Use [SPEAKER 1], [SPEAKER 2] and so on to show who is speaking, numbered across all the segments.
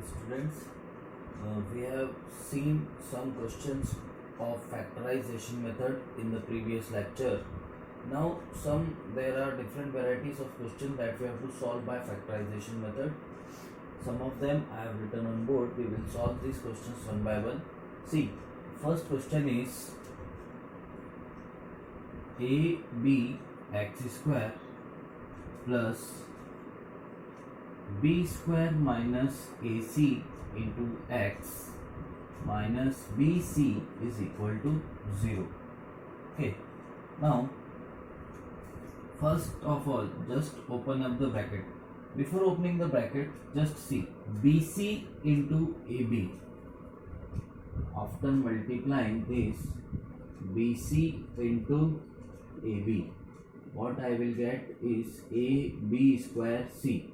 [SPEAKER 1] students, we have seen some questions of factorization method in the previous lecture. Now there are different varieties of questions that we have to solve by factorization method. Some of them I have written on board. We will solve these questions one by one. See, first question is AB x square plus b square minus ac into x minus bc is equal to 0. Okay, now first of all just open up the bracket. Before opening the bracket, just see bc into ab. After multiplying this bc into ab, what I will get is ab square c.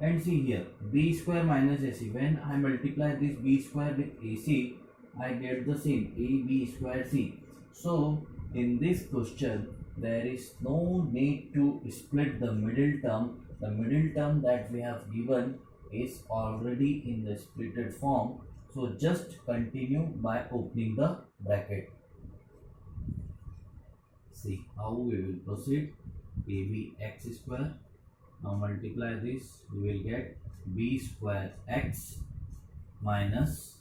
[SPEAKER 1] And see here, b square minus ac. When I multiply this b square with ac, I get the same ab square c. So in this question, there is no need to split the middle term. The middle term that we have given is already in the splitted form. So just continue by opening the bracket. See how we will proceed. ab x square. Now multiply this, we will get b square x minus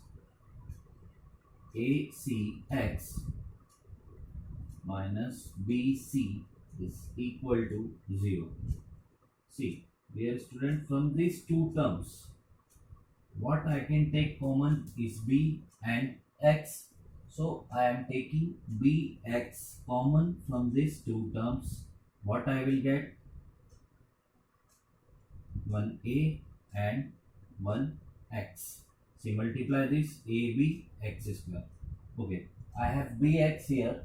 [SPEAKER 1] acx minus bc is equal to 0. See, dear student, from these two terms, what I can take common is b and x. So I am taking bx common from these two terms. What I will get? 1a and 1x. See, multiply this ab x square. Okay, I have bx here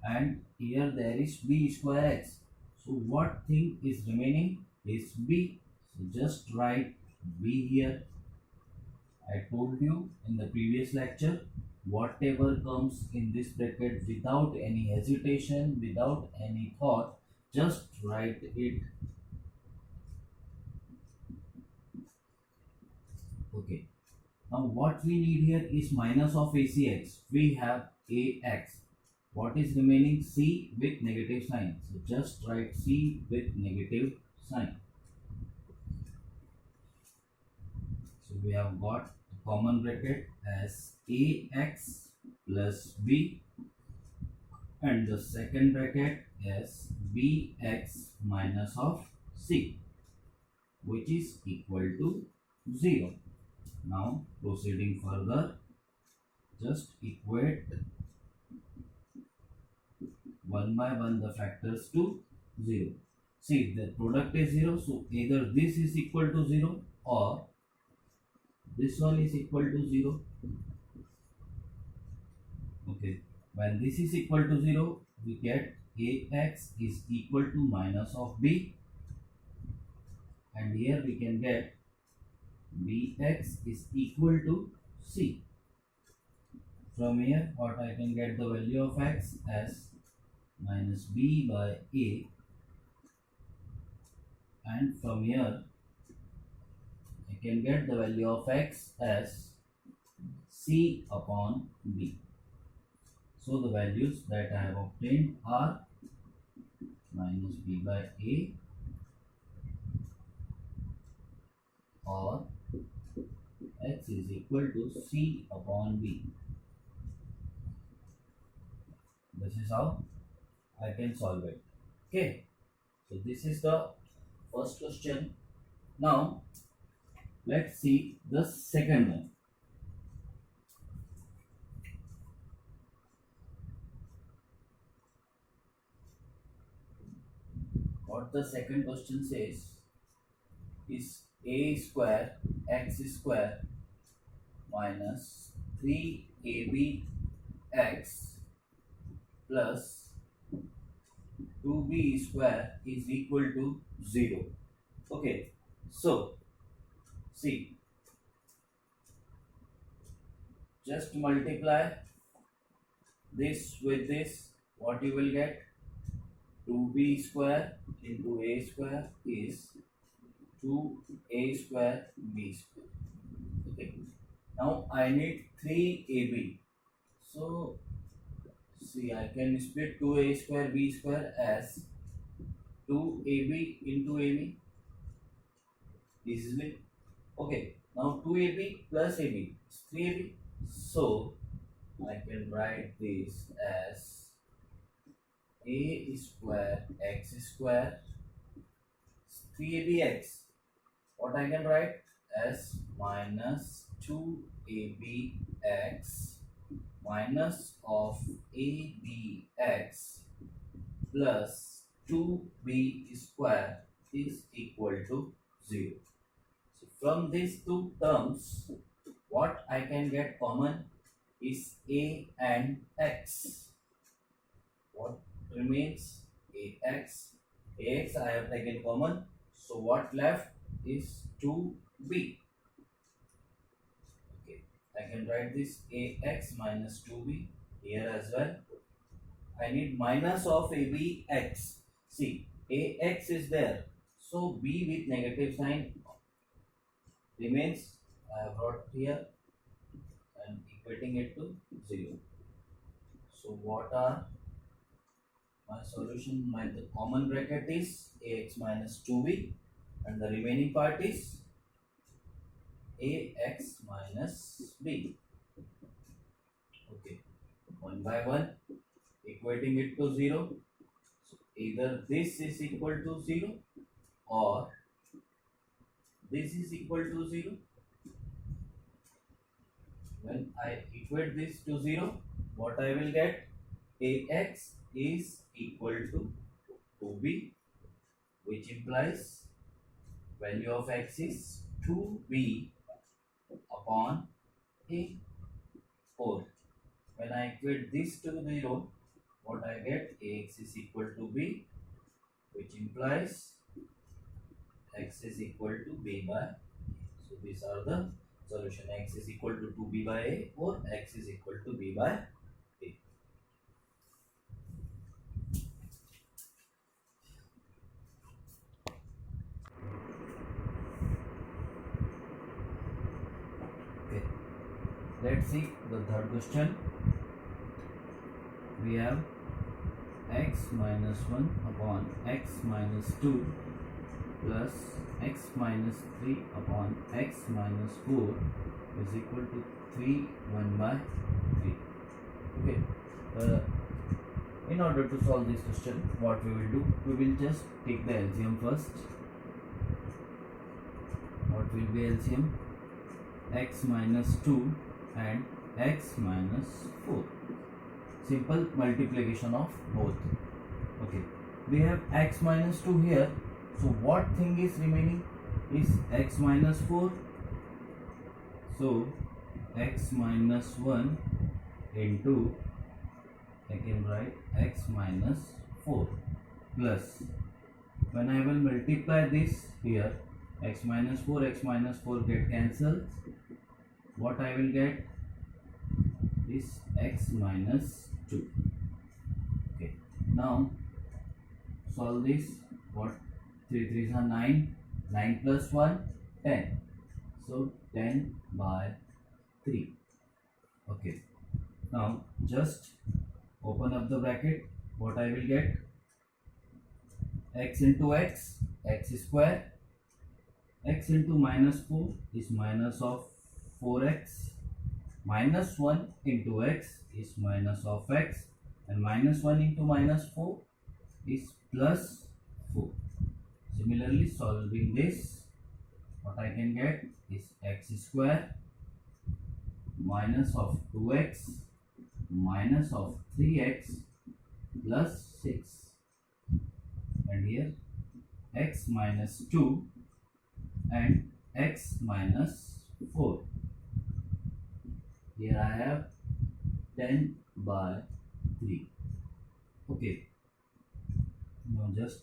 [SPEAKER 1] and here there is b square x. So what thing is remaining is b. So just write b here. I told you in the previous lecture, whatever comes in this bracket without any hesitation, without any thought, just write it. Okay. Now what we need here is minus of acx. We have ax. What is remaining? C with negative sign. So just write C with negative sign. So we have got common bracket as ax plus b, and the second bracket as bx minus of c, which is equal to 0. Now proceeding further, just equate one by one the factors to 0. See, the product is 0, so either this is equal to 0 or this one is equal to 0. Okay, when this is equal to 0, we get ax is equal to minus of b, and here we can get bx is equal to c. From here, what I can get the value of x as minus b by a, and from here I can get the value of x as c upon b. So the values that I have obtained are minus b by a or x is equal to c upon b. This is how I can solve it. Okay, so this is the first question. Now let's see the second one. What the second question says is a square x square minus 3abx plus 2b square is equal to 0. Okay, so see, just multiply this with this. What you will get? 2b square into a square is 2a square b square. Okay. Now I need 3ab. So see, I can split 2a square b square as 2ab into ab easily. Okay. Now 2ab plus ab is 3ab. So I can write this as a square x square 3abx. What I can write as minus 2abx minus of abx plus 2b square is equal to 0. So from these two terms, what I can get common is a and x. What remains? Ax. Ax I have taken common. So what left is 2b. Okay, I can write this ax minus 2b here as well. I need minus of abx. See, ax is there, so b with negative sign remains. I have brought here and equating it to 0. So what are my solution? The common bracket is ax minus 2b and the remaining part is ax minus b. Okay, one by one equating it to 0. So either this is equal to 0 or this is equal to 0. When I equate this to 0, what I will get? Ax is equal to 2b, which implies value of x is 2b upon a4. When I equate this to 0, what I get? Ax is equal to b, which implies x is equal to b by a. So these are the solution. X is equal to 2b by a or x is equal to b by a. Okay, let's see the third question. We have x minus 1 upon x minus 2 plus x minus 3 upon x minus 4 is equal to 3 1 by 3. Okay, in order to solve this question, what we will do, we will just take the LCM first. What will be LCM? X minus 2 and x minus 4. Simple multiplication of both. Okay, we have x minus 2 here. So what thing is remaining is x minus 4. So x minus 1 into, I can write x minus 4 plus, when I will multiply this here, x minus 4 get cancelled. What I will get is x minus 2. Okay, now solve this. What? 3 3s are 9, 9 plus 1 10, so 10 by 3. Okay, now just open up the bracket. What I will get? X into x, x square. X into minus 4 is minus of 4x. Minus 1 into x is minus of x, and minus 1 into minus 4 is plus 4. Similarly, solving this, what I can get is x square minus of 2x minus of 3x plus 6, and here x minus 2 and x minus 4. Here I have 10 by 3. Okay, now just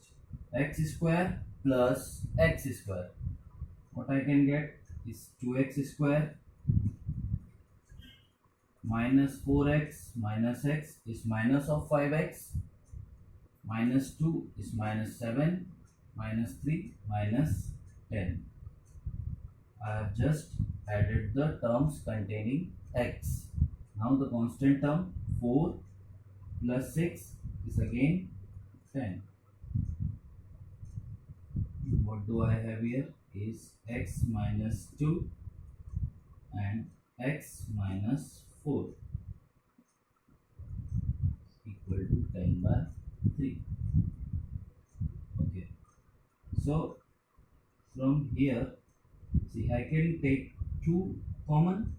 [SPEAKER 1] x square plus x square. What I can get is 2x square minus 4x minus x is minus of 5x, minus 2 is minus 7, minus 3 minus 10. I have just added the terms containing x. Now the constant term 4 plus 6 is again 10. What do I have here is x minus 2 and x minus 4 equal to 10 by 3. Okay, so from here, see, I can take 2 common.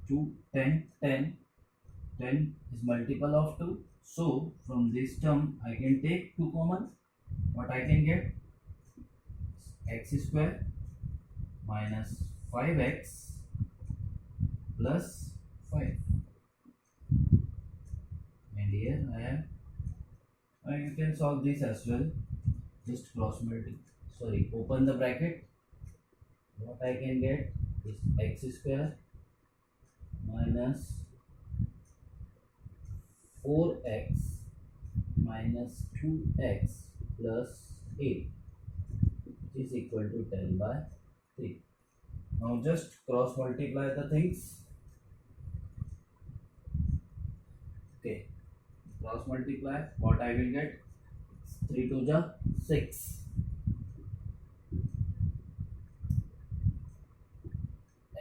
[SPEAKER 1] 2, 10, 10. 10 is multiple of 2. So from this term I can take 2 common. What I can get? X square minus 5x plus 5. And here I have, you can solve this as well. Just cross multiply. Sorry, open the bracket. What I can get is x square minus 4x minus 2x plus 8, which is equal to 10 by 3. Now just cross multiply the things. Okay, cross multiply. What I will get? 3 to the 6.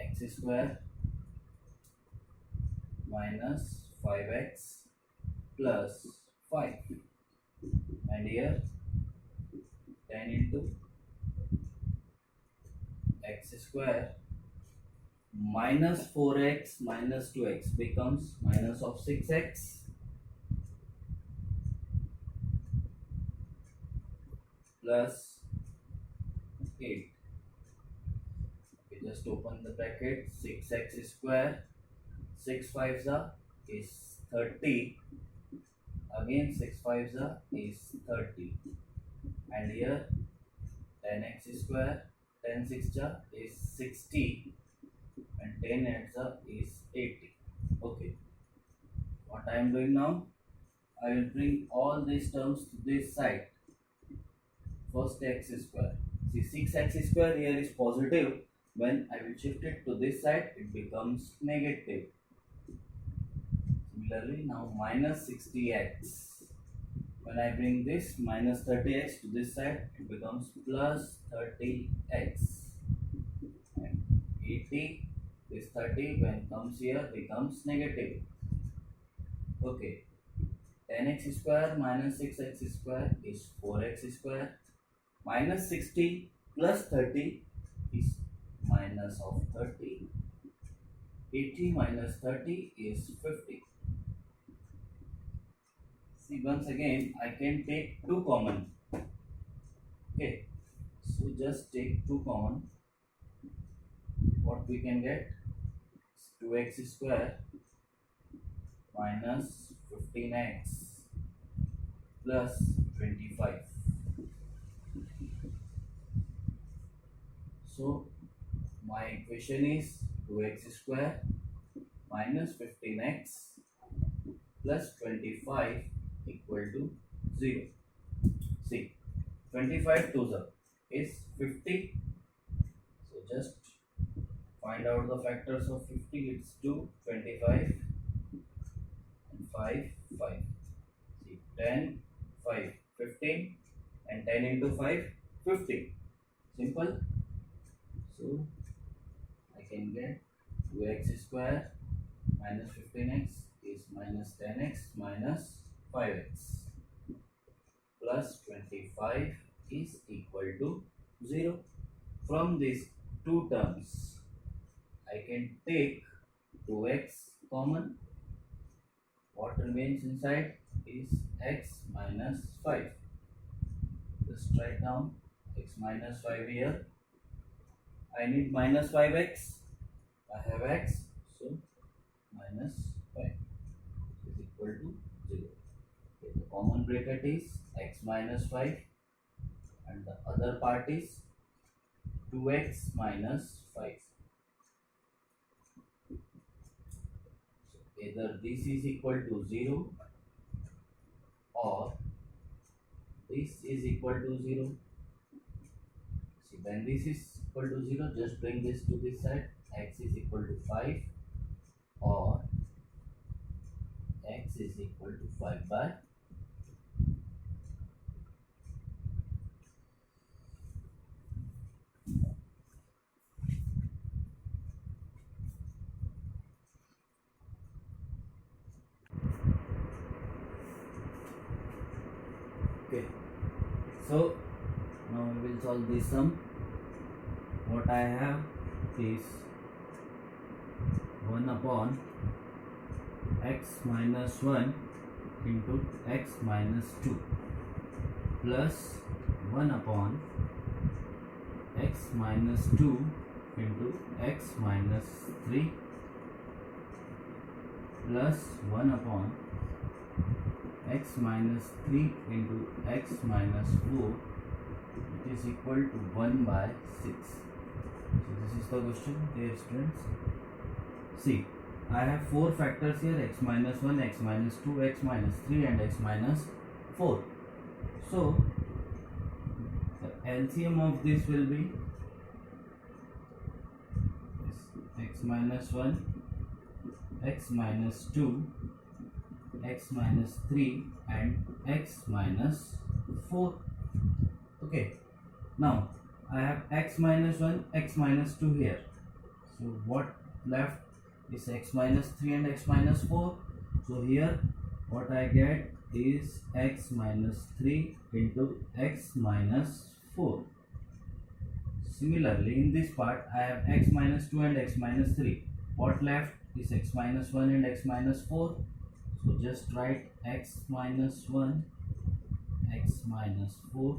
[SPEAKER 1] X square minus 5x plus 5. And here 10 into x square minus 4x minus 2x becomes minus of 6x plus 8. Okay, just open the bracket. 6x square, 6 5s is 30. Again 6 5s is 30. And here 10x square, 10 6 is 60. And 10 8 is 80. Okay, what I am doing now, I will bring all these terms to this side. First x square. See, 6x square here is positive. When I will shift it to this side, it becomes negative. Similarly, now minus 60x. When I bring this minus 30x to this side, it becomes plus 30x. And 80, this 30 when comes here becomes negative. Okay, 10x square minus 6x square is 4x square. Minus 60 plus 30 is minus of 30. 80 minus 30 is 50. See, once again I can take 2 common. Okay, so just take 2 common. What we can get is 2x square minus 15x plus 25. So my equation is 2x square minus 15x plus 25 equal to 0. See, 25 to the is 50. So just find out the factors of 50. It's 2, 25 and 5, 5. See, 10, 5, 15 and 10 into 5, 50. Simple. So I can get 2x square minus 15x is minus 10x minus 5x plus 25 is equal to 0. From these two terms, I can take 2x common. What remains inside is x minus 5. Just write down x minus 5 here. I need minus 5x. I have x, so minus 5 is equal to 0. Okay, the common bracket is x minus 5 and the other part is 2x minus 5. So either this is equal to 0 or this is equal to 0. See, when this is equal to 0, just bring this to this side. X is equal to 5 or x is equal to 5 by okay. So now we will solve this sum. What I have is 1 upon x minus 1 into x minus 2 plus 1 upon x minus 2 into x minus 3 plus 1 upon x minus 3 into x minus 4, which is equal to 1 by 6. So this is the question, dear students. See, I have 4 factors here: x minus 1, x minus 2, x minus 3 and x minus 4. So the LCM of this will be x minus 1, x minus 2, x minus 3 and x minus 4. Okay, now I have x minus 1, x minus 2 here. So what left is x minus 3 and x minus 4. So here what I get is x minus 3 into x minus 4. Similarly, in this part I have x minus 2 and x minus 3. What left is x minus 1 and x minus 4. So just write x minus 1, x minus 4.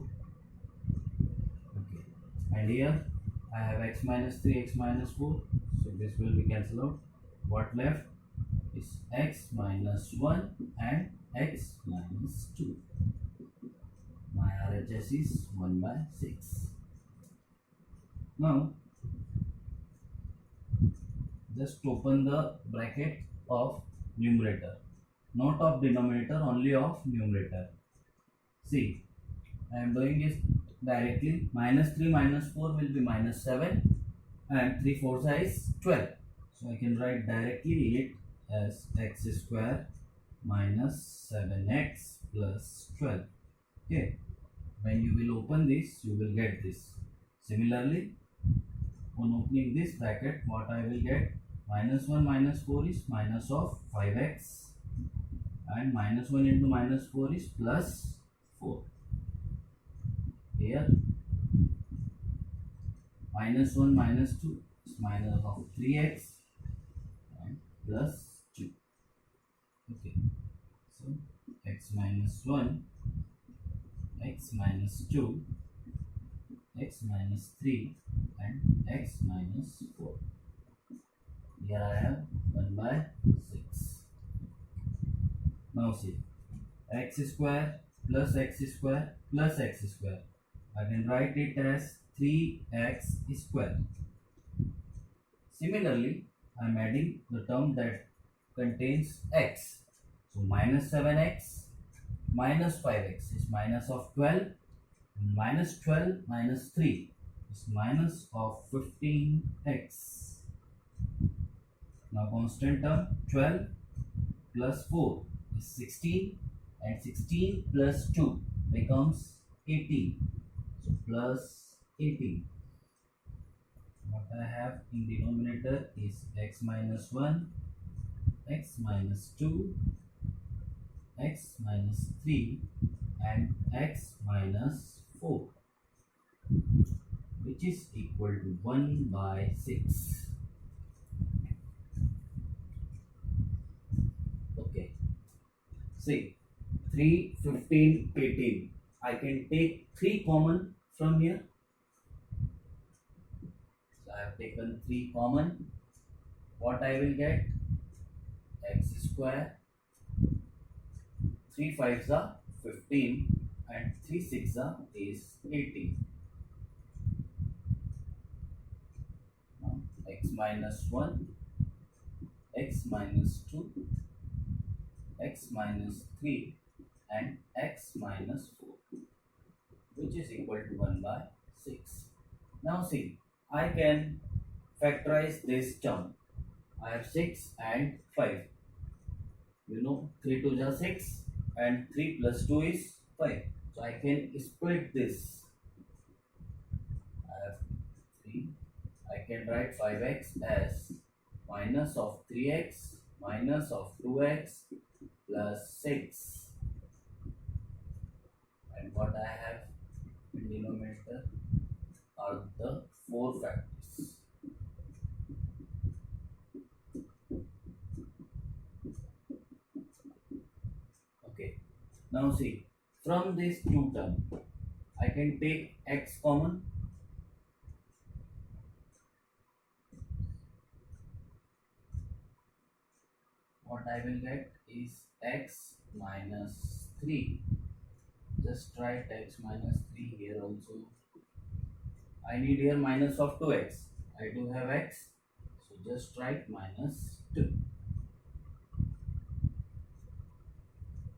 [SPEAKER 1] Okay, and here I have x minus 3, x minus 4. So this will be cancelled out. What left is x minus 1 and x minus 2. My RHS is 1 by 6. Now just open the bracket of numerator, not of denominator, only of numerator. See, I am doing this directly. Minus 3 minus 4 will be minus 7 and 3 4 is 12. So I can write directly it as x square minus 7x plus 12. Okay, when you will open this, you will get this. Similarly, on opening this bracket, what I will get, minus 1 minus 4 is minus of 5x and minus 1 into minus 4 is plus 4. Here minus 1 minus 2 is minus of 3x and plus 2. Okay, so x minus 1, x minus 2, x minus 3 and x minus 4. Here I have 1 by 6. Now see, x square plus x square plus x square. I can write it as 3x square. Similarly, I am adding the term that contains x. So minus 7x minus 5x is minus of 12. And minus 12 minus 3 is minus of 15x. Now constant term 12 plus 4 is 16 and 16 plus 2 becomes 18. So plus 18. What I have in denominator is x minus 1, x minus 2, x minus 3 and x minus 4, which is equal to 1 by 6. Okay, see, 3, 15, 18. I can take 3 common from here. So I have taken 3 common. What I will get? X square. 3 5s are 15 and 3 6s are is 18. Now x minus 1, x minus 2, x minus 3 and x minus 4, which is equal to 1 by 6. Now see, I can factorize this term. I have 6 and 5. You know, 3 to the 6 and 3 plus 2 is 5. So I can split this. I have 3. I can write 5x as minus of 3x minus of 2x plus 6. And what I have in denominator are the 4 factors. Okay. Now see, from this two term, I can take x common. What I will get is x minus 3. Just write x minus 3 here also. I need here minus of 2x. I do have x, so just write minus 2.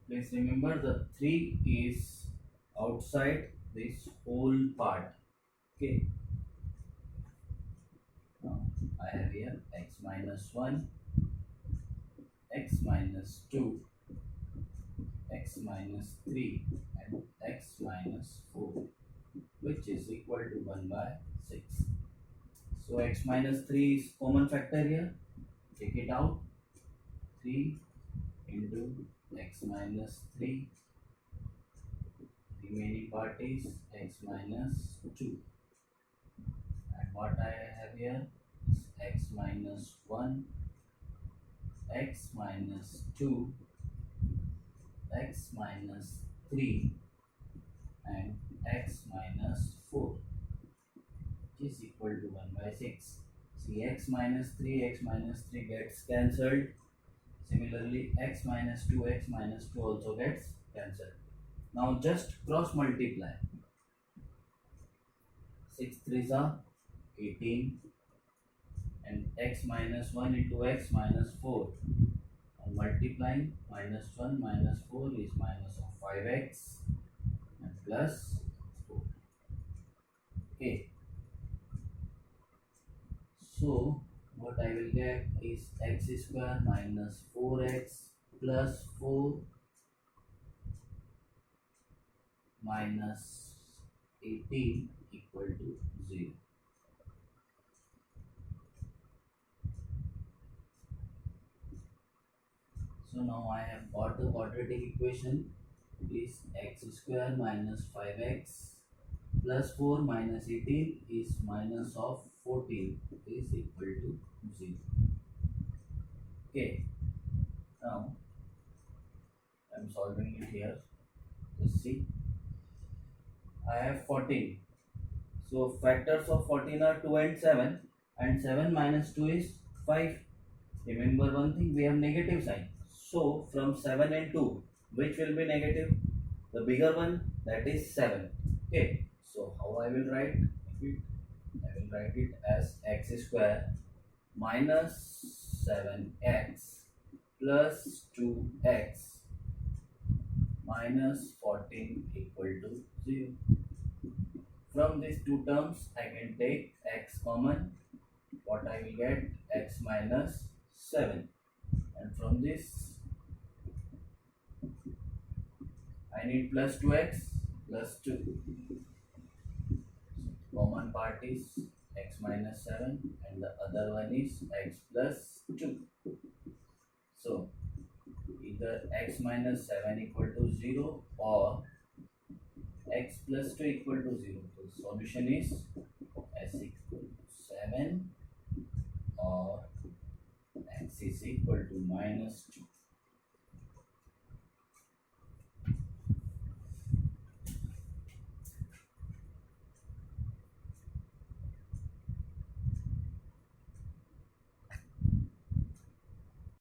[SPEAKER 1] Please remember the 3 is outside this whole part. Okay. Now I have here x minus 1, x minus 2, x minus 3 and x minus 4, which is equal to 1 by 6. So x minus 3 is common factor here. Take it out. 3 into x minus 3. Remaining part is x minus 2. And what I have here is x minus 1, x minus 2, x minus 3 and x minus 4, which is equal to 1 by 6. See, x minus 3, x minus 3 gets cancelled. Similarly, x minus 2, x minus 2 also gets cancelled. Now just cross multiply. 6 3s are 18 and x minus 1 into x minus 4. And multiplying minus 1 minus 4 is minus of 5x and plus 4. Okay. So what I will get is x square minus 4x plus 4 minus 18 equal to 0. So now I have got the quadratic equation. It is x square minus 5x plus 4 minus 18 is minus of 14 is equal to 0. Okay. Now I am solving it here. Let's see. I have 14. So factors of 14 are 2 and 7 minus 2 is 5. Remember one thing, we have negative sign. So from 7 and 2, which will be negative? The bigger one, that is 7. Okay. So how I will write it? I will write it as x square minus 7x plus 2x minus 14 equal to 0. From these two terms, I can take x common. What I will get? X minus 7. And from this, I need plus 2x plus 2. Common part is x minus 7 and the other one is x plus 2. So either x minus 7 equal to 0 or x plus 2 equal to 0. So solution is s equal to 7 or x is equal to minus 2.